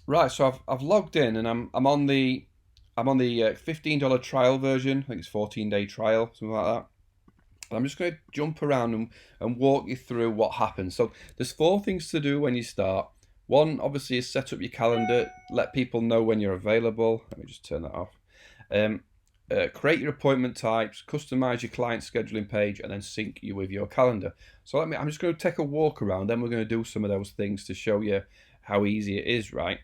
Right, so I've logged in and I'm on the $15 trial version. I think it's 14-day trial, something like that. And I'm just going to jump around and walk you through what happens. So there's four things to do when you start. One, obviously, is set up your calendar, let people know when you're available. Let me just turn that off. Um, Create your appointment types, customize your client scheduling page, and then sync you with your calendar. So I'm just going to take a walk around. Then we're going to do some of those things to show you how easy it is, right?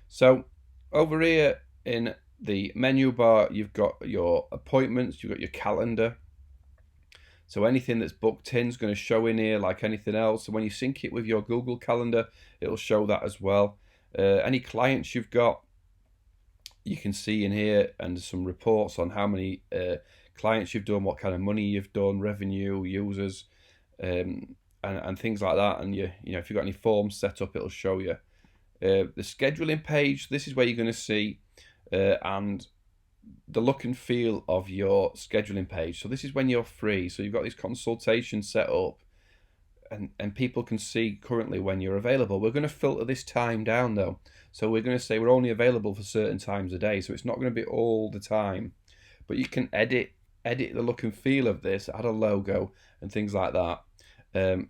So over here in the menu bar, you've got your appointments, you've got your calendar. So anything that's booked in is going to show in here like anything else. So when you sync it with your Google Calendar, it'll show that as well. Any clients you've got, you can see in here, and some reports on how many clients you've done, what kind of money you've done, revenue, users, and things like that. And you know if you've got any forms set up, it'll show you. The scheduling page, this is where you're going to see and the look and feel of your scheduling page. So this is when you're free. So you've got this consultation set up, and people can see currently when you're available. We're going to filter this time down though. So we're going to say we're only available for certain times a day. So it's not going to be all the time, but you can edit the look and feel of this, add a logo and things like that,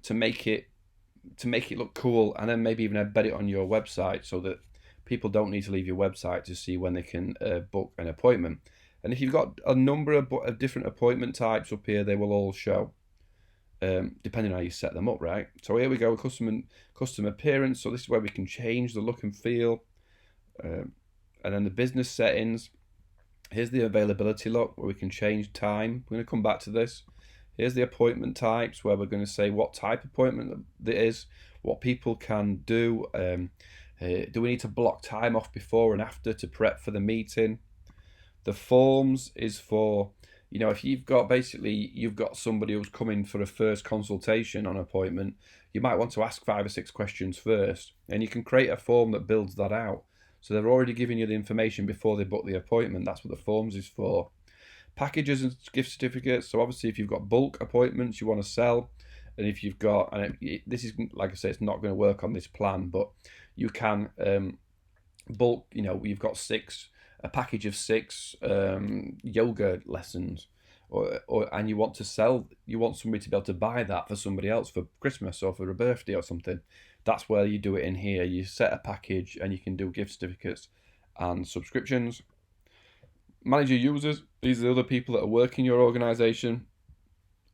to make it look cool, and then maybe even embed it on your website so that people don't need to leave your website to see when they can book an appointment. And if you've got a number of different appointment types up here, they will all show, depending on how you set them up, right? So here we go, custom appearance. So this is where we can change the look and feel. And then the business settings. Here's the availability look, where we can change time. We're going to come back to this. Here's the appointment types, where we're going to say what type of appointment it is, what people can do. Do we need to block time off before and after to prep for the meeting? The forms is for, if you've got somebody who's coming for a first consultation on an appointment, you might want to ask 5 or 6 questions first, and you can create a form that builds that out. So they're already giving you the information before they book the appointment. That's what the forms is for. Packages and gift certificates. So obviously, if you've got bulk appointments you want to sell, and if you've got, this is, like I say, it's not going to work on this plan, but you can bulk. You've got a package of 6 yoga lessons, and you want somebody to be able to buy that for somebody else for Christmas or for a birthday or something. That's where you do it in here. You set a package and you can do gift certificates and subscriptions. Manage your users. These are the other people that are working your organization.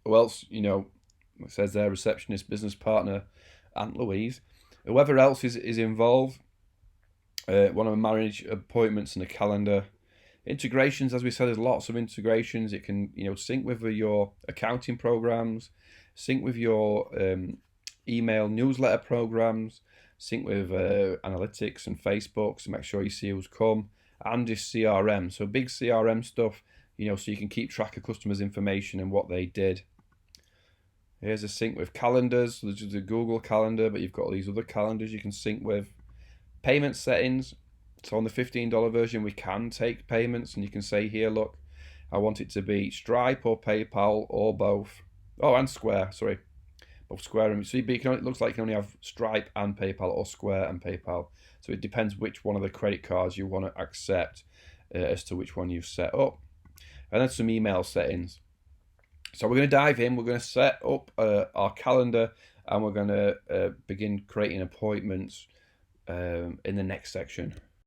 Who else, it says there, receptionist, business partner, Aunt Louise. Whoever else is involved. Want to manage appointments and a calendar. Integrations, as we said, there's lots of integrations. It can, sync with your accounting programs, sync with your email newsletter programs, sync with analytics and Facebook, so make sure you see who's come, and your CRM. So big CRM stuff, so you can keep track of customers' information and what they did. Here's a sync with calendars. So there's a Google Calendar, but you've got all these other calendars you can sync with. Payment settings. So on the $15 version, we can take payments, and you can say here, look, I want it to be Stripe or PayPal or both. Oh, and Square, sorry. Both Square and it looks like you can only have Stripe and PayPal, or Square and PayPal. So it depends which one of the credit cards you want to accept as to which one you've set up. And then some email settings. So we're going to dive in. We're going to set up our calendar, and we're going to begin creating appointments in the next section.